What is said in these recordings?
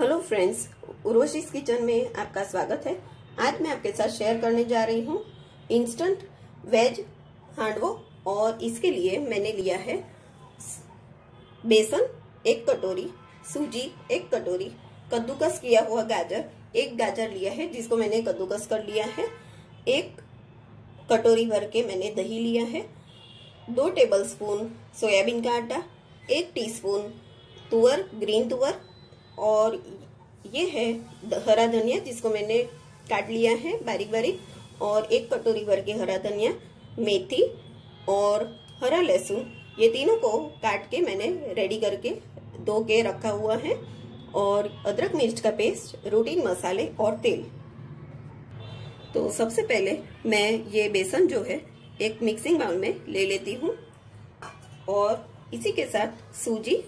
Hello friends, उर्वशीज kitchen में आपका स्वागत है। आज मैं आपके साथ शेयर करने जा रही हूँ इंस्टेंट वेज हांडवो। और इसके लिए मैंने लिया है बेसन 1 कटोरी, सूजी 1 कटोरी, कद्दूकस किया हुआ गाजर 1 गाजर लिया है जिसको मैंने कद्दूकस कर लिया है, 1 कटोरी भर के मैंने दही लिया है, 2 टेबलस्पून सोयाबीन का आटा, 1 टीस्पून तुअर ग्रीन तुअर, और ये है हरा धनिया जिसको मैंने काट लिया है बारीक बारीक, और 1 कटोरी भर के हरा धनिया, मेथी और हरा लहसुन, ये तीनों को काट के मैंने रेडी करके धो के रखा हुआ है, और अदरक मिर्च का पेस्ट, रूटीन मसाले और तेल। तो सबसे पहले मैं ये बेसन जो है एक मिक्सिंग बाउल में ले लेती हूँ, और इसी के साथ सूजी,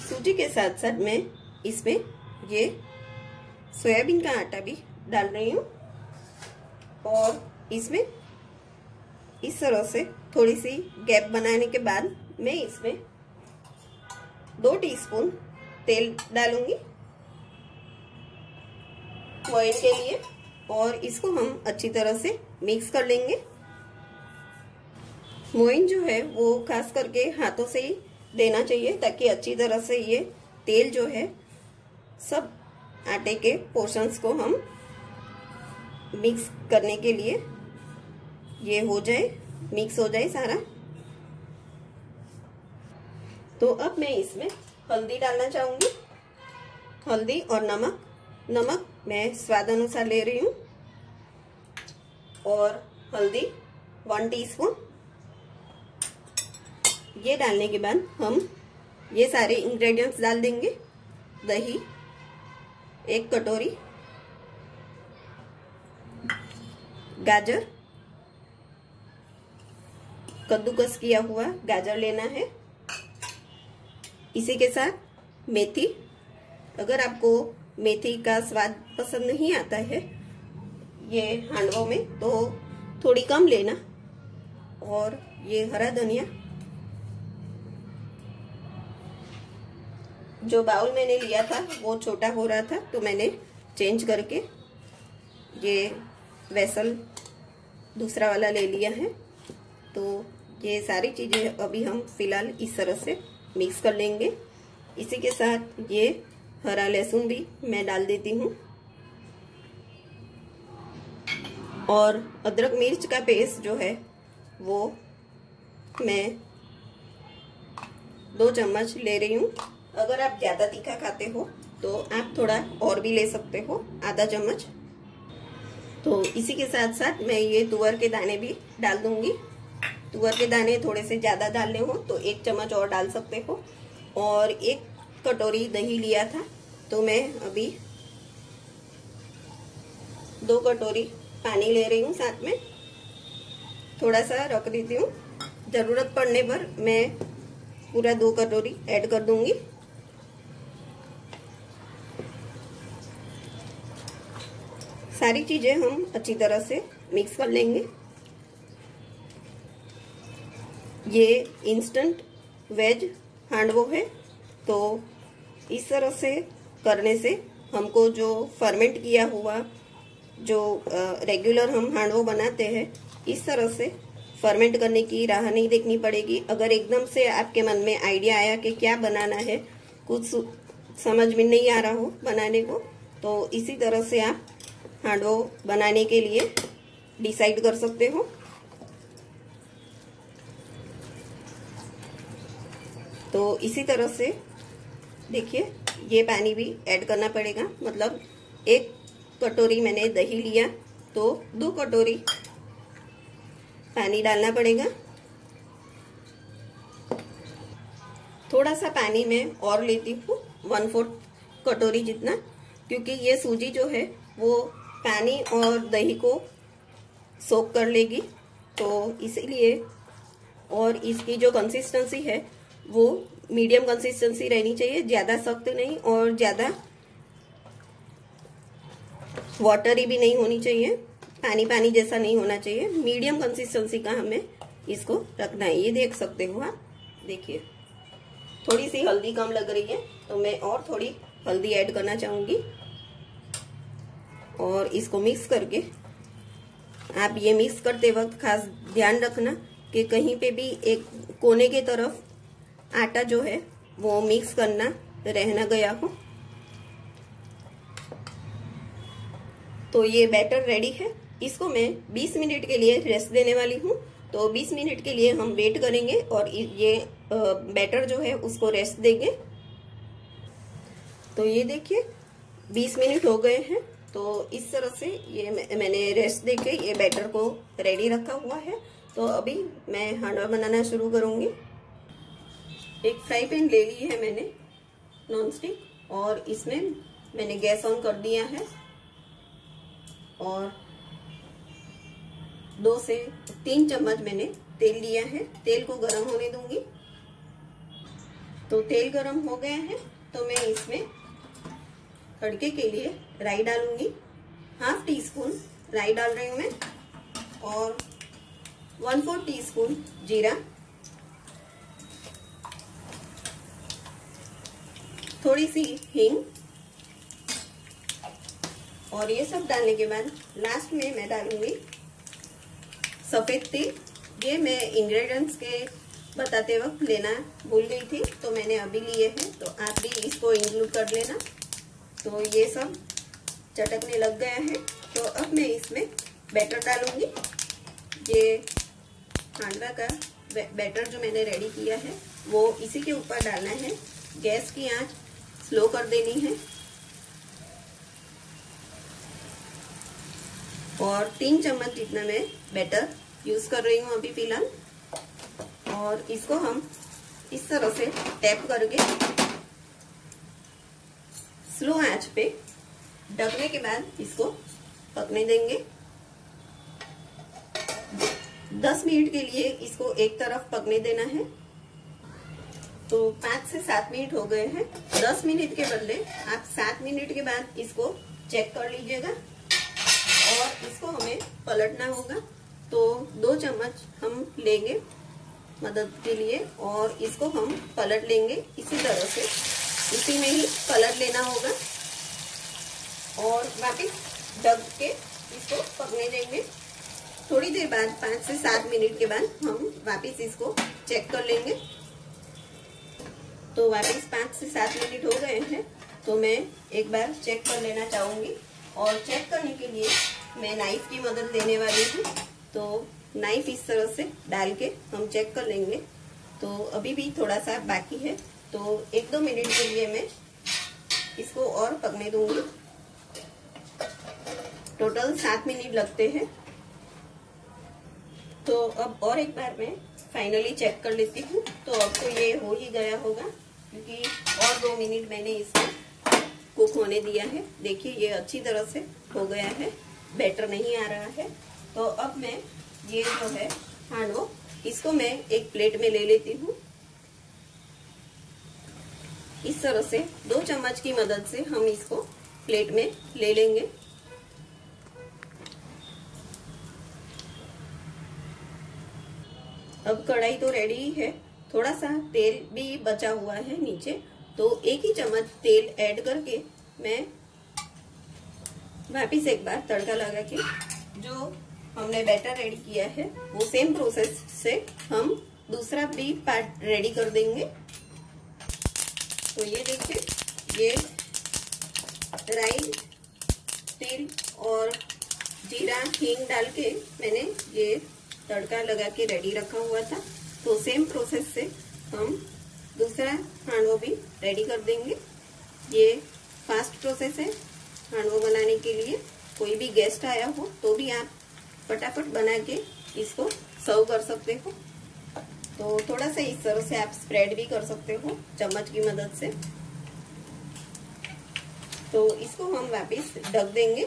सूजी के साथ साथ मैं इसमें ये सोयाबीन का आटा भी डाल रही हूँ, और इसमें इस तरह से थोड़ी सी गैप बनाने के बाद मैं इसमें 2 टीस्पून तेल डालूंगी बॉईल के लिए, और इसको हम अच्छी तरह से मिक्स कर लेंगे। मोइन जो है वो खास करके हाथों से ही देना चाहिए ताकि अच्छी तरह से ये तेल जो है सब आटे के पोर्शंस को हम मिक्स करने के लिए ये हो जाए, मिक्स हो जाए सारा। तो अब मैं इसमें हल्दी डालना चाहूंगी, हल्दी और नमक मैं स्वाद अनुसार ले रही हूँ, और हल्दी 1 टीस्पून। ये डालने के बाद हम ये सारे इंग्रेडिएंट्स डाल देंगे। दही 1 कटोरी, गाजर, कद्दूकस किया हुआ गाजर लेना है, इसी के साथ मेथी। अगर आपको मेथी का स्वाद पसंद नहीं आता है ये हांडवों में तो थोड़ी कम लेना, और ये हरा धनिया। जो बाउल मैंने लिया था वो छोटा हो रहा था तो मैंने चेंज करके ये वेसल दूसरा वाला ले लिया है। तो ये सारी चीजें अभी हम फिलहाल इस तरह से मिक्स कर लेंगे। इसी के साथ ये हरा लहसुन भी मैं डाल देती हूँ, और अदरक मिर्च का पेस्ट जो है वो मैं 2 चम्मच ले रही हूँ। अगर आप ज्यादा तीखा खाते हो तो आप थोड़ा और भी ले सकते हो, आधा चम्मच। तो इसी के साथ साथ मैं ये तुअर के दाने भी डाल दूंगी। तुअर के दाने थोड़े से ज्यादा डालने हो तो 1 चम्मच और डाल सकते हो। और 1 कटोरी दही लिया था तो मैं अभी 2 कटोरी पानी ले रही हूँ, साथ में थोड़ा सा रख देती हूँ। जरूरत पड़ने पर मैं पूरा 2 कटोरी ऐड कर दूंगी। सारी चीजें हम अच्छी तरह से मिक्स कर लेंगे। ये इंस्टेंट वेज हांडवो है, तो इस तरह से करने से हमको जो फर्मेंट किया हुआ जो रेगुलर हम हांडवो बनाते हैं, इस तरह से फर्मेंट करने की राह नहीं देखनी पड़ेगी। अगर एकदम से आपके मन में आइडिया आया कि क्या बनाना है, कुछ समझ में नहीं आ रहा हो बनाने को, तो इसी तरह से आप हांडवो बनाने के लिए डिसाइड कर सकते हो। तो इसी तरह से देखिए ये पानी भी ऐड करना पड़ेगा, मतलब 1 कटोरी मैंने दही लिया तो 2 कटोरी पानी डालना पड़ेगा। थोड़ा सा पानी मैं और लेती हूँ, 1/4 कटोरी जितना, क्योंकि ये सूजी जो है वो पानी और दही को सोक कर लेगी, तो इसीलिए। और इसकी जो कंसिस्टेंसी है वो मीडियम कंसिस्टेंसी रहनी चाहिए, ज्यादा सख्त नहीं और ज्यादा वाटरी भी नहीं होनी चाहिए, पानी पानी जैसा नहीं होना चाहिए। मीडियम कंसिस्टेंसी का हमें इसको रखना है। ये देख सकते हो आप, देखिए थोड़ी सी हल्दी कम लग रही है तो मैं और थोड़ी हल्दी ऐड करना चाहूंगी। और इसको मिक्स करके, आप ये मिक्स करते वक्त खास ध्यान रखना कि कहीं पे भी एक कोने के तरफ आटा जो है वो मिक्स करना रहना गया हो। तो ये बैटर रेडी है। इसको मैं 20 मिनट के लिए रेस्ट देने वाली हूँ। तो 20 मिनट के लिए हम वेट करेंगे और ये बैटर जो है उसको रेस्ट देंगे। तो ये देखिए 20 मिनट हो गए हैं। तो इस तरह से ये मैंने रेस्ट देके ये बैटर को रेडी रखा हुआ है। तो अभी मैं हांडवा बनाना शुरू करूंगी। एक फ्राई पैन ले ली है मैंने नॉन स्टिक, और इसमें मैंने गैस ऑन कर दिया है और 2 से 3 चम्मच मैंने तेल लिया है। तेल को गरम होने दूंगी। तो तेल गरम हो गया है तो मैं इसमें तड़के के लिए राई डालूंगी। ½ टीस्पून राई डाल रही हूं मैं, और 1/4 टीस्पून जीरा, थोड़ी सी हींग, और ये सब डालने के बाद लास्ट में मैं डालूंगी सफेद तिल। ये मैं इंग्रेडिएंट्स के बताते वक्त लेना भूल गई थी तो मैंने अभी लिए हैं, तो आप भी इसको इंक्लूड कर लेना। तो ये सब चटकने लग गया है। तो अब मैं इसमें बैटर डालूंगी। ये हांडवा का बैटर जो मैंने रेडी किया है वो इसी के ऊपर डालना है। गैस की आंच स्लो कर देनी है और 3 चम्मच जितना मैं बैटर यूज कर रही हूँ अभी फिलहाल। और इसको हम इस तरह से टैप करके स्लो आंच पे ढकने के बाद इसको पकने देंगे। 10 मिनट के लिए इसको एक तरफ पकने देना है। तो 5 से 7 मिनट हो गए हैं। 10 मिनट के बदले आप 7 मिनट के बाद इसको चेक कर लीजिएगा और इसको हमें पलटना होगा। तो 2 चम्मच हम लेंगे मदद के लिए और इसको हम पलट लेंगे इसी तरह से, इसी में ही पलट लेना होगा और वापस ढक के इसको पकने देंगे। थोड़ी देर बाद 5 से 7 मिनट के बाद हम वापस इसको चेक कर लेंगे। तो वापस 5 से 7 मिनट हो गए हैं तो मैं एक बार चेक कर लेना चाहूंगी और चेक करने के लिए मैं नाइफ की मदद लेने वाली हूँ। तो नाइफ इस तरह से डाल के हम चेक कर लेंगे। तो अभी भी थोड़ा सा बाकी है तो 1-2 मिनट के लिए मैं इसको और पकने दूंगी। टोटल 7 मिनट लगते हैं। तो अब और एक बार मैं फाइनली चेक कर लेती हूँ। तो अब तो ये हो ही गया होगा क्योंकि और 2 मिनट मैंने इसको कुक होने दिया है। देखिए ये अच्छी तरह से हो गया है, बैटर नहीं आ रहा है। तो अब मैं ये जो है हांडवा, इसको मैं एक प्लेट में ले लेती हूँ। इस तरह से 2 चम्मच की मदद से हम इसको प्लेट में ले लेंगे। अब कढ़ाई तो रेडी ही है, थोड़ा सा तेल भी बचा हुआ है नीचे, तो 1 ही चम्मच तेल ऐड करके मैं वापिस एक बार तड़का लगा के जो हमने बैटर रेडी किया है वो सेम प्रोसेस से हम दूसरा भी पार्ट रेडी कर देंगे। तो ये देखिए, ये राई, तिल और जीरा, हींग डाल के मैंने ये तड़का लगा के रेडी रखा हुआ था। तो सेम प्रोसेस से हम दूसरा हांडवा भी रेडी कर देंगे। ये फास्ट प्रोसेस है हांडवा बनाने के लिए। कोई भी गेस्ट आया हो तो भी आप फटाफट बना के इसको सर्व कर सकते हो। तो थोड़ा सा इस तरह से आप स्प्रेड भी कर सकते हो चम्मच की मदद से। तो इसको हम वापस ढक देंगे।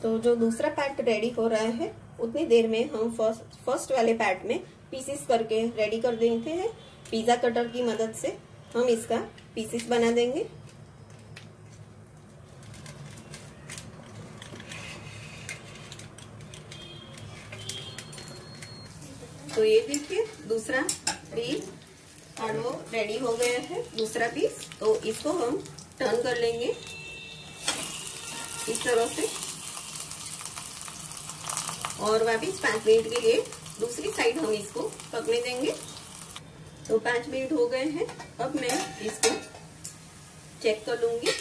तो जो दूसरा पार्ट रेडी हो रहा है उतनी देर में हम फर्स्ट वाले पार्ट में पीसेस करके रेडी कर देते हैं। पिज्जा कटर की मदद से हम इसका पीसेस बना देंगे। तो ये देखिए दूसरा पीस हांडवो रेडी हो गया है, दूसरा पीस। तो इसको हम टर्न कर लेंगे इस तरह से और वापिस 5 मिनट के लिए दूसरी साइड हम इसको पकने देंगे। तो 5 मिनट हो गए हैं। अब मैं इसको चेक कर लूंगी।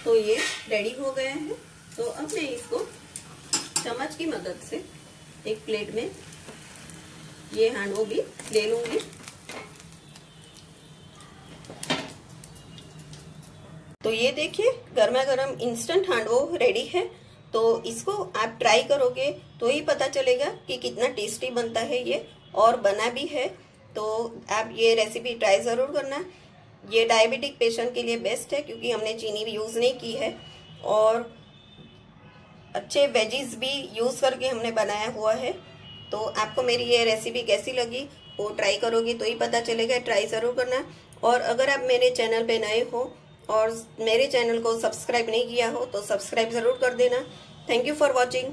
तो ये रेडी हो गया है। तो अब मैं इसको चम्मच की मदद से एक प्लेट में ये हांडवो भी ले लूंगी। तो ये देखिए गर्मा गर्म इंस्टेंट हांडवो रेडी है। तो इसको आप ट्राई करोगे तो ही पता चलेगा कि कितना टेस्टी बनता है ये, और बना भी है। तो आप ये रेसिपी ट्राई ज़रूर करना। ये डायबिटिक पेशेंट के लिए बेस्ट है क्योंकि हमने चीनी भी यूज़ नहीं की है और अच्छे वेजीज भी यूज़ करके हमने बनाया हुआ है। तो आपको मेरी ये रेसिपी कैसी लगी वो ट्राई करोगे तो ही पता चलेगा। ट्राई ज़रूर करना। और अगर आप मेरे चैनल पे नए हो और मेरे चैनल को सब्सक्राइब नहीं किया हो तो सब्सक्राइब ज़रूर कर देना। Thank you for watching.